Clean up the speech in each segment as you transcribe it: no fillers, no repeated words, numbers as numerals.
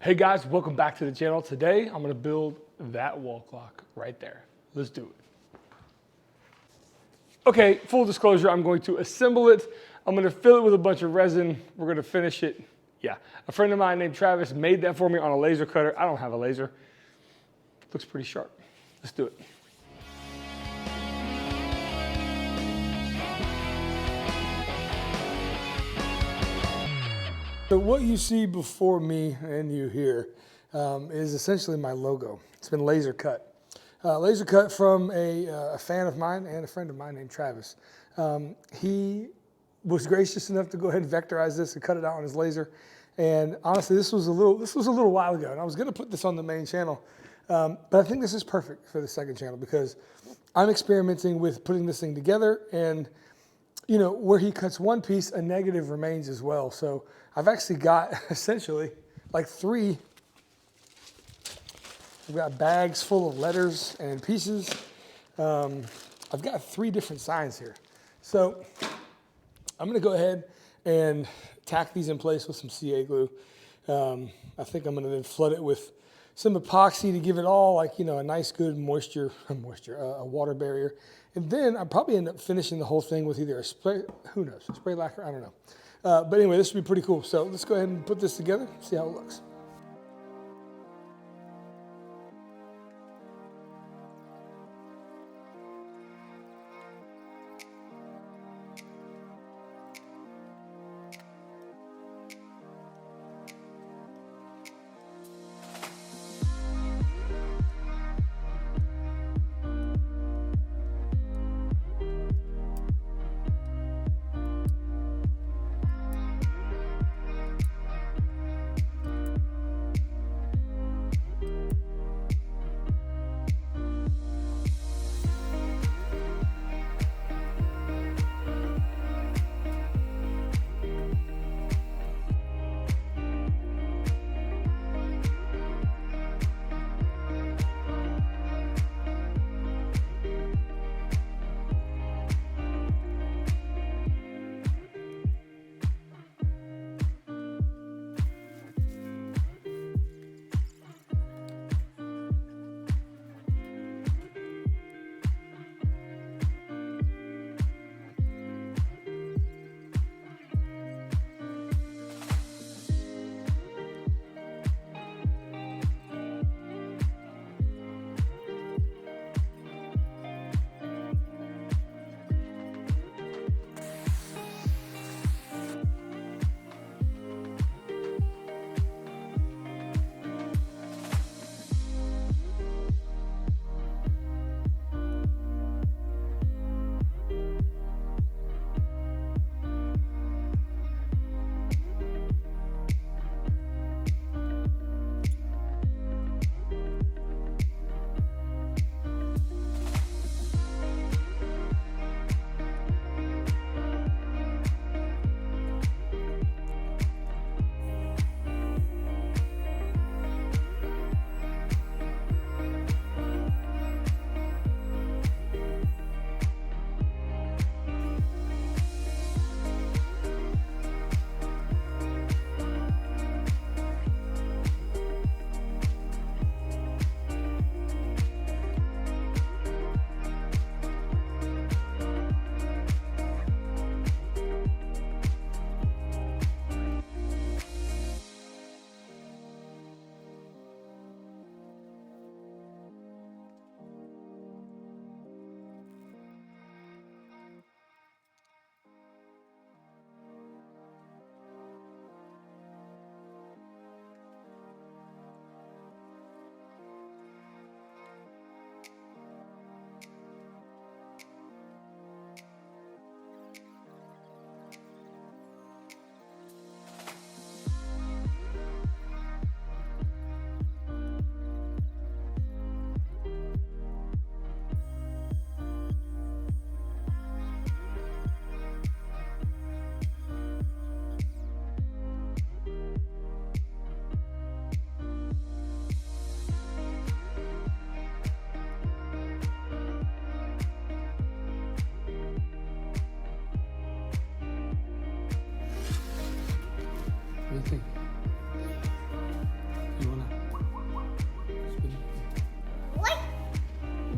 Hey guys, welcome back to the channel. Today, I'm gonna build that wall clock right there. Let's do it. Okay, full disclosure, I'm going to assemble it. I'm gonna fill it with a bunch of resin. We're gonna finish it. Yeah, a friend of mine named Travis made that for me on a laser cutter. I don't have a laser. Looks pretty sharp. Let's do it. So what you see before me and you here is essentially my logo. It's been laser cut. Laser cut from a fan of mine and a friend of mine named Travis. He was gracious enough to go ahead and vectorize this and cut it out on his laser. And honestly, this was a little while ago, and I was going to put this on the main channel, but I think this is perfect for the second channel because I'm experimenting with putting this thing together, and you know, where he cuts one piece, a negative remains as well. So I've actually got essentially like I've got bags full of letters and pieces. I've got 3 different signs here. So I'm gonna go ahead and tack these in place with some CA glue. I think I'm gonna then flood it with some epoxy to give it all like, you know, a nice good a water barrier. And then I'll probably end up finishing the whole thing with either a spray, who knows, a spray lacquer, I don't know. But anyway, this would be pretty cool. So let's go ahead and put this together, see how it looks.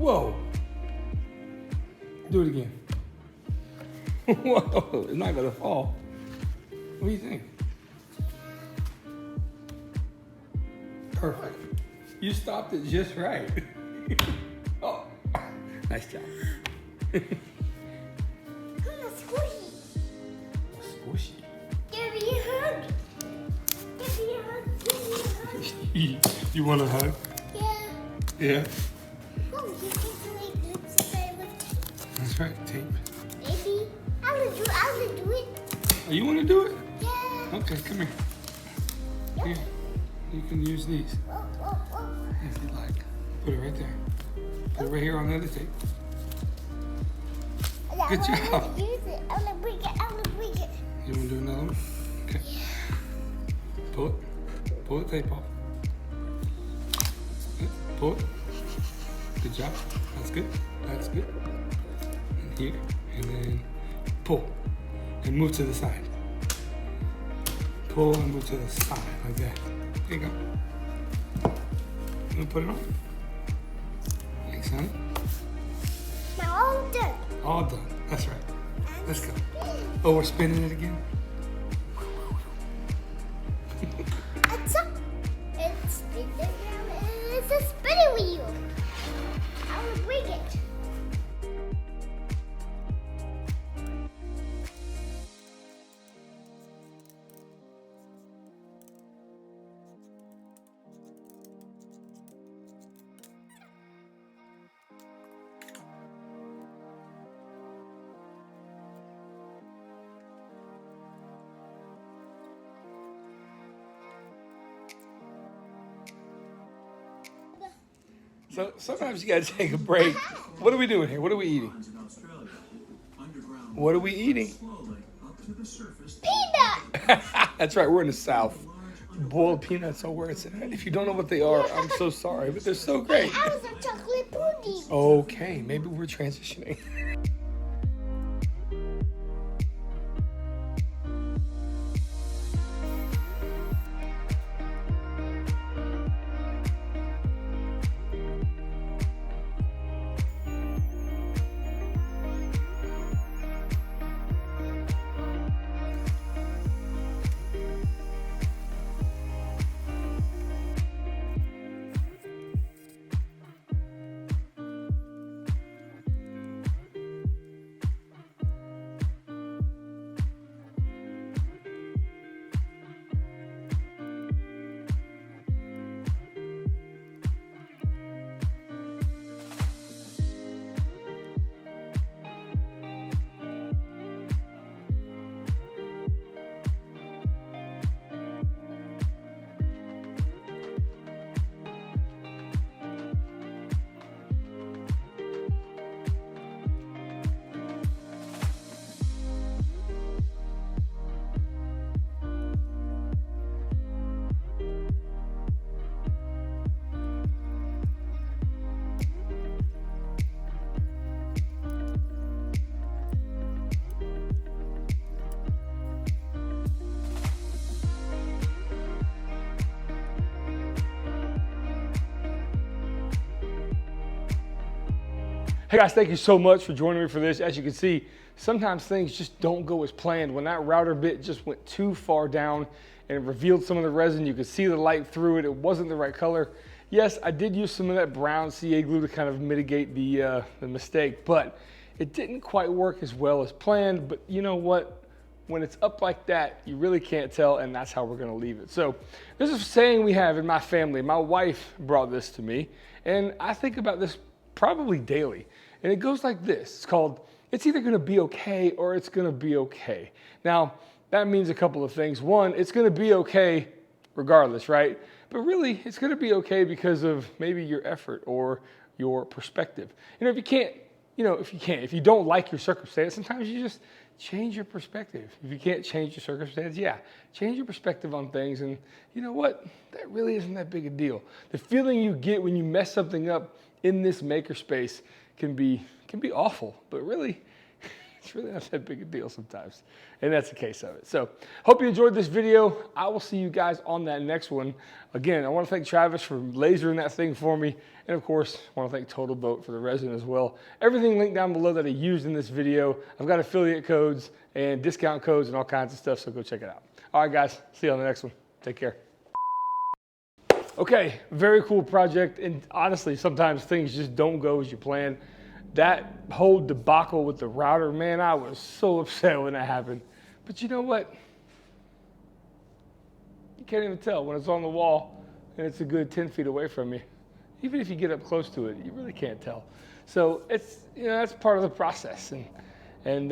Whoa. Do it again. Whoa, it's not gonna fall. What do you think? Perfect. You stopped it just right. Oh, nice job. Squishy. Squishy. Give me a hug. Give me a hug. Give me a hug. You want a hug? Yeah. Yeah. Oh, you get to make good today with That's right, tape. baby. I will do it. Oh, you want to do it? Yeah. Okay, come here. Here, you can use these Oh. if you like. Put it right there. Put it right here on the other tape. Good job. I want to use it. I want to break it. You want to do another one? Okay. Pull it. Pull the tape off. Good. Pull it. Good job. That's good. That's good. And here. And then pull. And move to the side. Pull and move to the side like that. There you go. I'm gonna put it on. Thanks, honey. Now all done. All done. That's right. Let's go. Oh, we're spinning it again? It's a spinning wheel. I will break it. So sometimes you gotta take a break. What are we doing here? What are we eating? What are we eating? Peanut. That's right, we're in the South. Boiled peanuts are where it's at. If you don't know what they are, I'm so sorry, but they're so great. I was a chocolate pudding. Okay, maybe we're transitioning. Hey guys, thank you so much for joining me for this. As you can see, sometimes things just don't go as planned. When that router bit just went too far down and it revealed some of the resin, you could see the light through it. It wasn't the right color. Yes, I did use some of that brown CA glue to kind of mitigate the mistake, but it didn't quite work as well as planned. But you know what? When it's up like that, you really can't tell, and that's how we're gonna leave it. So this is a saying we have in my family. My wife brought this to me, and I think about this probably daily. And it goes like this. It's called, it's either gonna be okay or it's gonna be okay. Now, that means a couple of things. One, it's gonna be okay regardless, right? But really, it's gonna be okay because of maybe your effort or your perspective. You know, if you don't like your circumstance, sometimes you just change your perspective. If you can't change your circumstance, yeah, change your perspective on things. And you know what? That really isn't that big a deal. The feeling you get when you mess something up in this makerspace can be awful, but really, It's really not that big a deal sometimes. And that's the case of it. So hope you enjoyed this video. I will see you guys on that next one. Again, I want to thank Travis for lasering that thing for me. And of course, I want to thank Total Boat for the resin as well. Everything linked down below that I used in this video. I've got affiliate codes and discount codes and all kinds of stuff, so go check it out. All right, guys, see you on the next one. Take care. Okay, very cool project. And honestly, sometimes things just don't go as you plan. That whole debacle with the router, man, I was so upset when that happened. But you know what? You can't even tell when it's on the wall and it's a good 10 feet away from you. Even if you get up close to it, you really can't tell. So it's, you know, that's part of the process. And there's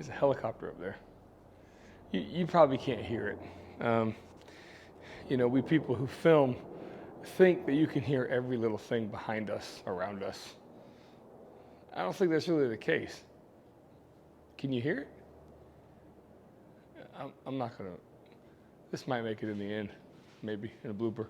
a helicopter up there. You probably can't hear it. You know, we people who film think that you can hear every little thing behind us, around us. I don't think that's really the case. Can you hear it? I'm not gonna, this might make it in the end, maybe in a blooper.